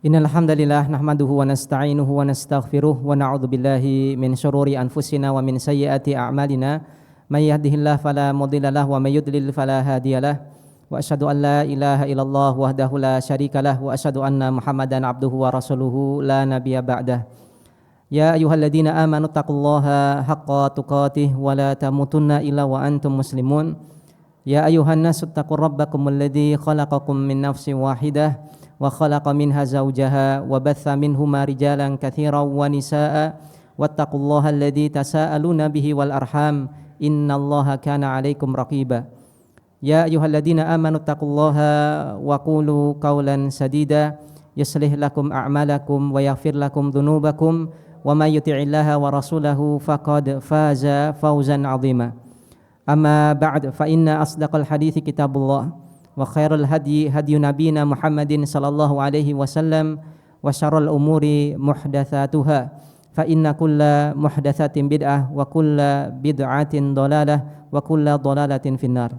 Innal hamdalillah nahmaduhu wa nasta'inuhu wa nastaghfiruh wa na'udzu billahi min syururi anfusina wa min sayyiati a'malina may yahdihillahu fala mudhillalah wa may yudlil fala hadiyalah wa asyhadu an la ilaha illallah wahdahu la syarikalah wa asyhadu anna Muhammadan abduhu wa rasuluhu la nabiyya ba'dah. Ya ayyuhalladzina amanu taqullaha haqqa tuqatih wa la tamutunna illa wa antum muslimun. Ya ayyuhan nasu taqur rabbakumul ladzi khalaqakum min nafsin wahidah wa khalaqa minha zawjaha wa batha minhuma rijalan katsiran wa nisaa wattaqullaha alladzi tasaaluna bihi wal arham innallaha kana 'alaikum raqiba. Ya ayyuhalladzina amanu taqullaha wa qulu qawlan sadida yuslih lakum a'malakum wa yaghfir lakum dhunubakum wa may yuti'illaha wa rasulahu faqad faza fawzan 'azima. Amma ba'd fa inna asdaqal hadithi kitabullah wa khairul hadi hadi nabiyina Muhammadin sallallahu alaihi wasallam wa syarrul umuri muhdatsatuha fa inna kulla muhdatsatin bid'ah wa kulla bid'atin dhalalah wa kulla dhalalatin finnar.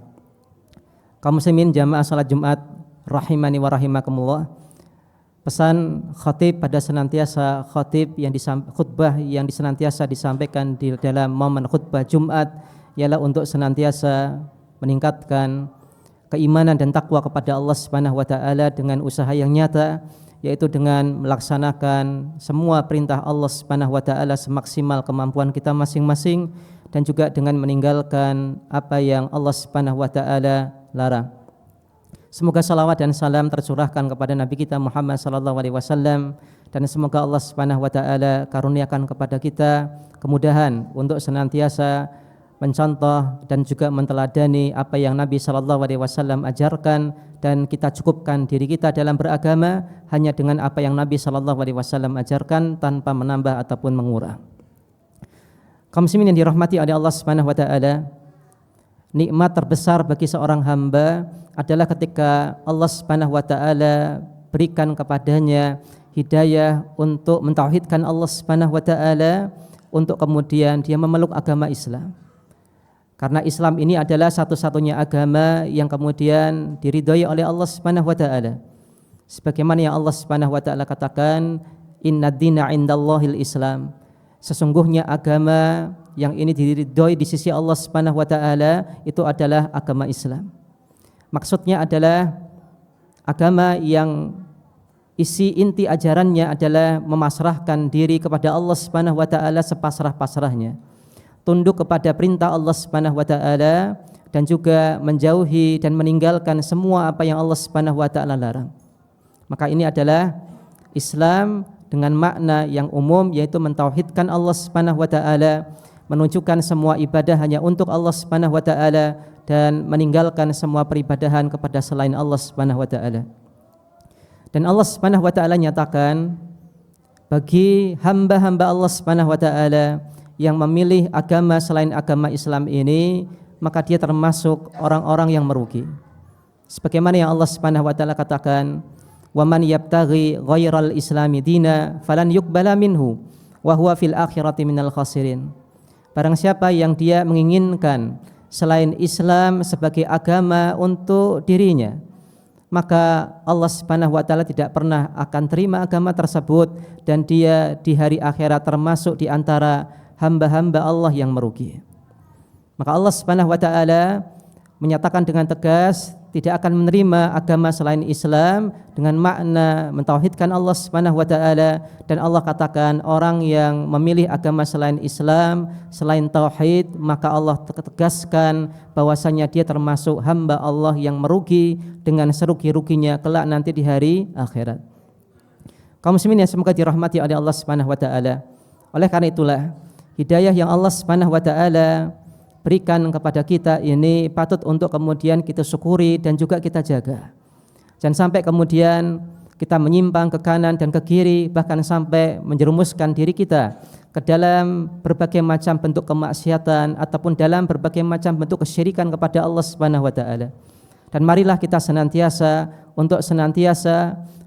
Kaum muslimin jamaah salat Jumat rahimani wa rahimakumullah. Pesan khatib pada senantiasa khutbah yang senantiasa disampaikan di dalam momen khutbah Jumat ialah untuk senantiasa meningkatkan keimanan dan takwa kepada Allah Subhanahu wa taala dengan usaha yang nyata, yaitu dengan melaksanakan semua perintah Allah Subhanahu wa taala semaksimal kemampuan kita masing-masing dan juga dengan meninggalkan apa yang Allah Subhanahu wa taala larang. Semoga salawat dan salam tercurahkan kepada Nabi kita Muhammad sallallahu alaihi wasallam dan semoga Allah Subhanahu wa taala karuniakan kepada kita kemudahan untuk senantiasa mencontoh dan juga menteladani apa yang Nabi sallallahu alaihi wasallam ajarkan, dan kita cukupkan diri kita dalam beragama hanya dengan apa yang Nabi sallallahu alaihi wasallam ajarkan tanpa menambah ataupun mengurang. Kaum muslimin yang dirahmati oleh Allah Subhanahu wa taala, nikmat terbesar bagi seorang hamba adalah ketika Allah Subhanahu wa taala berikan kepadanya hidayah untuk mentauhidkan Allah Subhanahu wa taala, untuk kemudian dia memeluk agama Islam. Karena Islam ini adalah satu-satunya agama yang kemudian diridhoi oleh Allah Subhanahu wa taala. Sebagaimana yang Allah Subhanahu wa taala katakan, "Innad dina 'indallahil Islam." Sesungguhnya agama yang ini diridhoi di sisi Allah Subhanahu wa taala itu adalah agama Islam. Maksudnya adalah agama yang isi inti ajarannya adalah memasrahkan diri kepada Allah Subhanahu wa taala sepasrah-pasrahnya, tunduk kepada perintah Allah Subhanahu wa taala dan juga menjauhi dan meninggalkan semua apa yang Allah Subhanahu wa taala larang. Maka ini adalah Islam dengan makna yang umum, yaitu mentauhidkan Allah Subhanahu wa taala, menunjukkan semua ibadah hanya untuk Allah Subhanahu wa taala dan meninggalkan semua peribadahan kepada selain Allah Subhanahu wa taala. Dan Allah Subhanahu wa taala nyatakan bagi hamba-hamba Allah Subhanahu wa taala yang memilih agama selain agama Islam ini, maka dia termasuk orang-orang yang merugi. Sebagaimana yang Allah Subhanahu wa taala katakan, "Wa man yabtaghi ghairal islami dina falan yuqbala minhu wa huwa fil akhirati minal khasirin." Barang siapa yang dia menginginkan selain Islam sebagai agama untuk dirinya, maka Allah Subhanahu wa taala tidak pernah akan terima agama tersebut, dan dia di hari akhirat termasuk di antara hamba-hamba Allah yang merugi. Maka Allah Subhanahu wa taala menyatakan dengan tegas tidak akan menerima agama selain Islam dengan makna mentauhidkan Allah Subhanahu wa taala, dan Allah katakan orang yang memilih agama selain Islam, selain tauhid, maka Allah tegaskan bahwasanya dia termasuk hamba Allah yang merugi dengan serugi-ruginya kelak nanti di hari akhirat. Kaum muslimin yang semoga dirahmati oleh Allah Subhanahu wa taala. Oleh karena itulah hidayah yang Allah Subhanahu wa taala berikan kepada kita ini patut untuk kemudian kita syukuri dan juga kita jaga. Jangan sampai kemudian kita menyimpang ke kanan dan ke kiri, bahkan sampai menjerumuskan diri kita ke dalam berbagai macam bentuk kemaksiatan ataupun dalam berbagai macam bentuk kesyirikan kepada Allah Subhanahu wa taala. Dan marilah kita senantiasa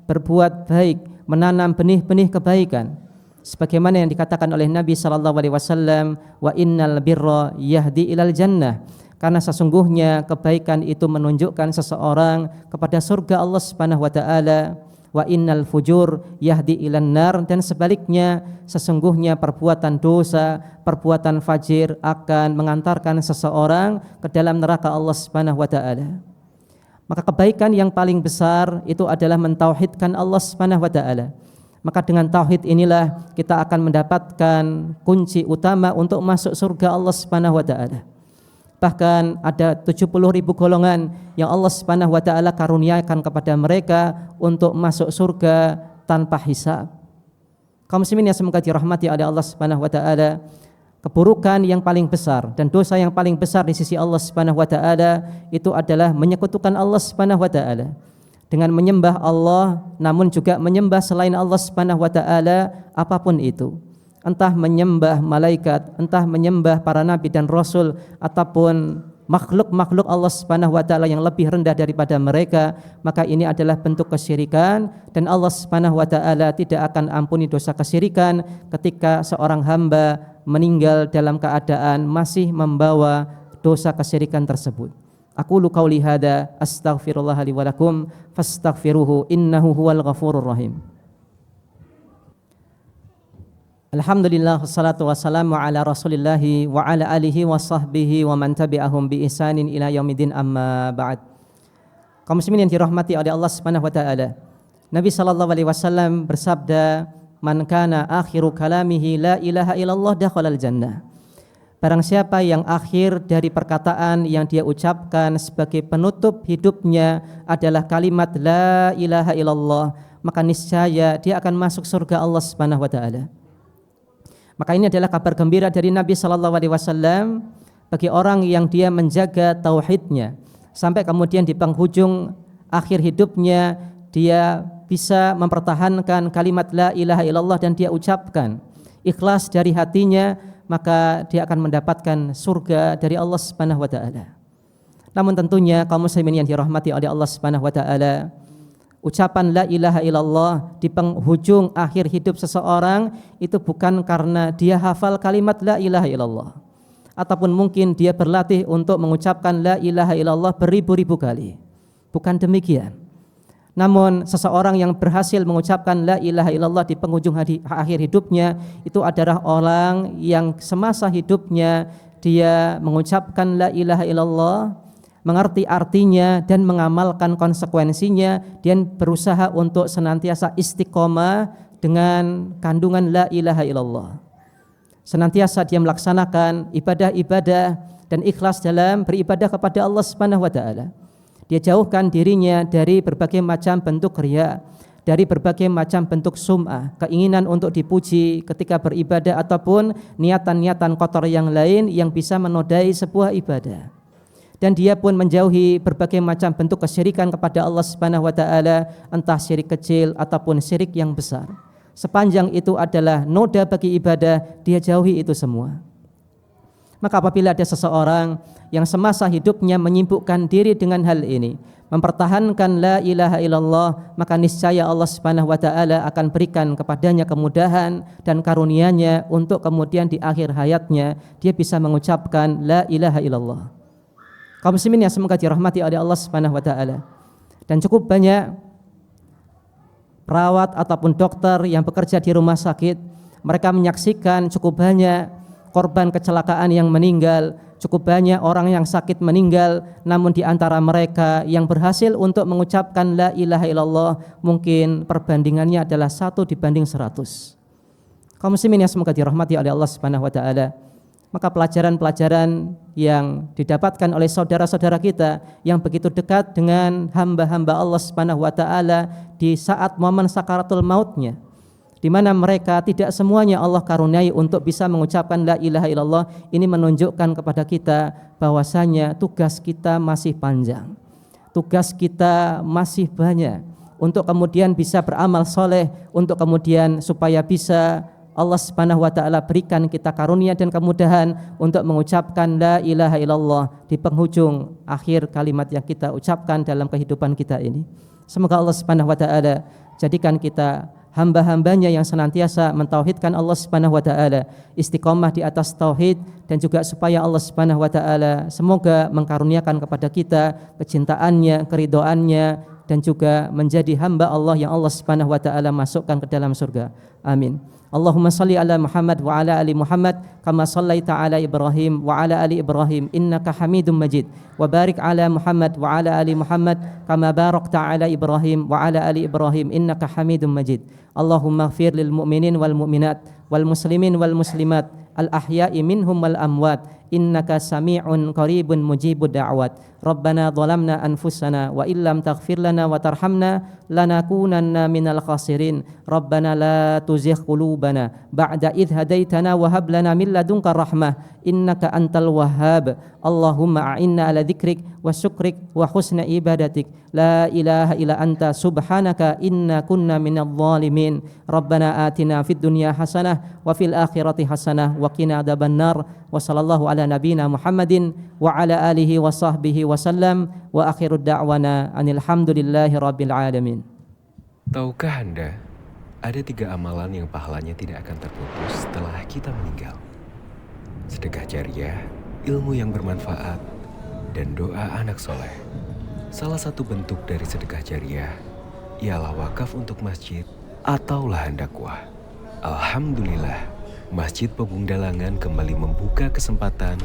berbuat baik, menanam benih-benih kebaikan. Sebagaimana yang dikatakan oleh Nabi sallallahu alaihi wasallam, wa innal birra yahdi ilal jannah, karena sesungguhnya kebaikan itu menunjukkan seseorang kepada surga Allah Subhanahu wa taala. wa innal fujur yahdi ilan nar, dan sebaliknya sesungguhnya perbuatan dosa, perbuatan fajir akan mengantarkan seseorang ke dalam neraka Allah Subhanahu wa taala. Maka kebaikan yang paling besar itu adalah mentauhidkan Allah Subhanahu wa taala. Maka dengan tauhid inilah kita akan mendapatkan kunci utama untuk masuk surga Allah Subhanahu wa taala. Bahkan ada 70.000 golongan yang Allah Subhanahu wa taala karuniakan kepada mereka untuk masuk surga tanpa hisab. Kaum muslimin yang semoga dirahmati oleh Allah Subhanahu wa taala, keburukan yang paling besar dan dosa yang paling besar di sisi Allah Subhanahu wa taala itu adalah menyekutukan Allah Subhanahu wa taala dengan menyembah Allah, namun juga menyembah selain Allah Subhanahu wa taala apapun itu. Entah menyembah malaikat, entah menyembah para nabi dan rasul, ataupun makhluk-makhluk Allah Subhanahu wa taala yang lebih rendah daripada mereka, maka ini adalah bentuk kesyirikan, dan Allah Subhanahu wa taala tidak akan ampuni dosa kesyirikan ketika seorang hamba meninggal dalam keadaan masih membawa dosa kesyirikan tersebut. Aqulu qauli hada astaghfirullah li wa lakum fastaghfiruhu innahu huwal ghafurur rahim. Alhamdulillah wassalatu wassalamu ala Rasulillah wa ala alihi wa sahbihi wa man tabi'ahum bi ihsanin ila yaumidin, amma ba'd. Kaum muslimin yang dirahmati oleh Allah Subhanahu wa taala, Nabi sallallahu alaihi wasallam bersabda, "Man kana akhiru kalamihi la ilaha illallah dakhalal jannah." Barang siapa yang akhir dari perkataan yang dia ucapkan sebagai penutup hidupnya adalah kalimat la ilaha illallah, maka niscaya dia akan masuk surga Allah Subhanahu wa taala. Maka ini adalah kabar gembira dari Nabi sallallahu alaihi wasallam bagi orang yang dia menjaga tauhidnya sampai kemudian di penghujung akhir hidupnya dia bisa mempertahankan kalimat la ilaha illallah dan dia ucapkan ikhlas dari hatinya, maka dia akan mendapatkan surga dari Allah Subhanahu wa taala. Namun tentunya kaum muslimin yang dirahmati oleh Allah Subhanahu wa taala, ucapan la ilaha illallah di penghujung akhir hidup seseorang itu bukan karena dia hafal kalimat la ilaha illallah, ataupun mungkin dia berlatih untuk mengucapkan la ilaha illallah beribu-ribu kali. Bukan demikian. Namun seseorang yang berhasil mengucapkan la ilaha illallah di penghujung akhir hidupnya itu adalah orang yang semasa hidupnya dia mengucapkan la ilaha illallah, mengerti artinya dan mengamalkan konsekuensinya, dan berusaha untuk senantiasa istiqomah dengan kandungan la ilaha illallah. Senantiasa dia melaksanakan ibadah-ibadah dan ikhlas dalam beribadah kepada Allah Subhanahu wa taala. Dia jauhkan dirinya dari berbagai macam bentuk riya, dari berbagai macam bentuk sum'ah, keinginan untuk dipuji ketika beribadah, ataupun niatan-niatan kotor yang lain yang bisa menodai sebuah ibadah. Dan dia pun menjauhi berbagai macam bentuk kesyirikan kepada Allah Subhanahu wa taala, entah syirik kecil ataupun syirik yang besar. Sepanjang itu adalah noda bagi ibadah, dia jauhi itu semua. Maka apabila ada seseorang yang semasa hidupnya menyibukkan diri dengan hal ini, mempertahankan la ilaha illallah, maka niscaya Allah Subhanahu wa taala akan berikan kepadanya kemudahan dan karunia-Nya untuk kemudian di akhir hayatnya dia bisa mengucapkan la ilaha illallah. Kaum muslimin yang semoga dirahmati oleh Allah Subhanahu wa taala, dan cukup banyak perawat ataupun dokter yang bekerja di rumah sakit, mereka menyaksikan cukup banyak korban kecelakaan yang meninggal, cukup banyak orang yang sakit meninggal, namun di antara mereka yang berhasil untuk mengucapkan la ilaha illallah mungkin perbandingannya adalah 1:100. Kaum muslimin yang semoga dirahmati oleh Allah Subhanahu wa taala, maka pelajaran-pelajaran yang didapatkan oleh saudara-saudara kita yang begitu dekat dengan hamba-hamba Allah Subhanahu wa taala di saat momen sakaratul mautnya, di mana mereka tidak semuanya Allah karuniai untuk bisa mengucapkan la ilaha illallah, ini menunjukkan kepada kita bahwasanya tugas kita masih panjang, tugas kita masih banyak untuk kemudian bisa beramal soleh, untuk kemudian supaya bisa Allah Subhanahu wa taala berikan kita karunia dan kemudahan untuk mengucapkan la ilaha illallah di penghujung akhir kalimat yang kita ucapkan dalam kehidupan kita ini. Semoga Allah Subhanahu wa taala jadikan kita hamba-hambanya yang senantiasa mentauhidkan Allah Subhanahu wa taala, istiqomah di atas tauhid, dan juga supaya Allah Subhanahu wa taala semoga mengkaruniakan kepada kita kecintaannya, keridhoannya, dan juga menjadi hamba Allah yang Allah Subhanahu wa taala masukkan ke dalam surga. Amin. Allahumma salli ala Muhammad wa ala ali Muhammad kama sallaita ala Ibrahim wa ala ali Ibrahim innaka Hamidum Majid. Wa barik ala Muhammad wa ala ali Muhammad kama barakta ala Ibrahim wa ala ali Ibrahim innaka Hamidum Majid. Allahumma ighfir lil mu'minin wal mu'minat wal muslimin wal muslimat al ahya'i minhum wal amwat innaka sami'un qaribun mujibud da'wat. Rabbana zalamna anfusana wa illam taghfir lana wa tarhamna lanakunanna minal khasirin. Rabbana la tuzigh qulubana ba'da idh hadaitana wa hab lana min ladunka rahmah innaka antal wahhab. Allahumma a'inna ala dzikrik wa syukrik wa husna ibadatik. La ilaha illa anta subhanaka inna kunna minadh dhalimin. Rabbana atina fid dunya hasanah wa fil akhirati hasanah wa qina adzabannar. Wa sallallahu ala nabiyyina Muhammadin wa ala alihi wa sahbihi wa sallam wa akhirud da'wana anil hamdulillahi rabbil alamin. Tahukah Anda, ada 3 amalan yang pahalanya tidak akan terputus setelah kita meninggal? Sedekah jariah, ilmu yang bermanfaat, dan doa anak soleh. Salah satu bentuk dari sedekah jariah ialah wakaf untuk masjid atau lahan dakwah. Alhamdulillah, Masjid Pogung Dalangan kembali membuka kesempatan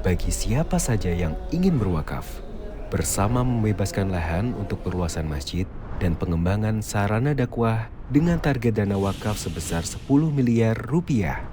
bagi siapa saja yang ingin berwakaf, bersama membebaskan lahan untuk perluasan masjid dan pengembangan sarana dakwah dengan target dana wakaf sebesar 10 miliar rupiah.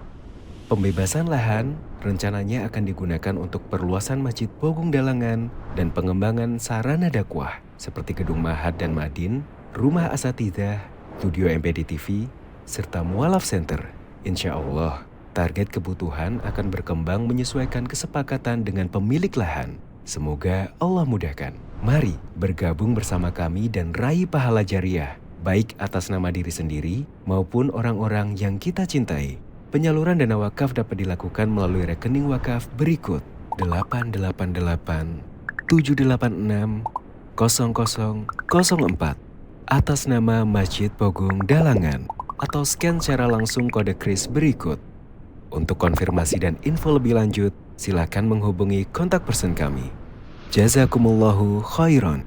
Pembebasan lahan rencananya akan digunakan untuk perluasan Masjid Pogung Dalangan dan pengembangan sarana dakwah seperti Gedung Mahad dan Madin, Rumah Asatidzah, Studio MPD TV, serta Mualaf Center. Insya Allah, target kebutuhan akan berkembang menyesuaikan kesepakatan dengan pemilik lahan. Semoga Allah mudahkan. Mari bergabung bersama kami dan raih pahala jariah, baik atas nama diri sendiri maupun orang-orang yang kita cintai. Penyaluran dana wakaf dapat dilakukan melalui rekening wakaf berikut: 888 786 0004 atas nama Masjid Pogung Dalangan, atau scan secara langsung kode kris berikut. Untuk konfirmasi dan info lebih lanjut, silakan menghubungi kontak person kami. Jazakumullahu khairan.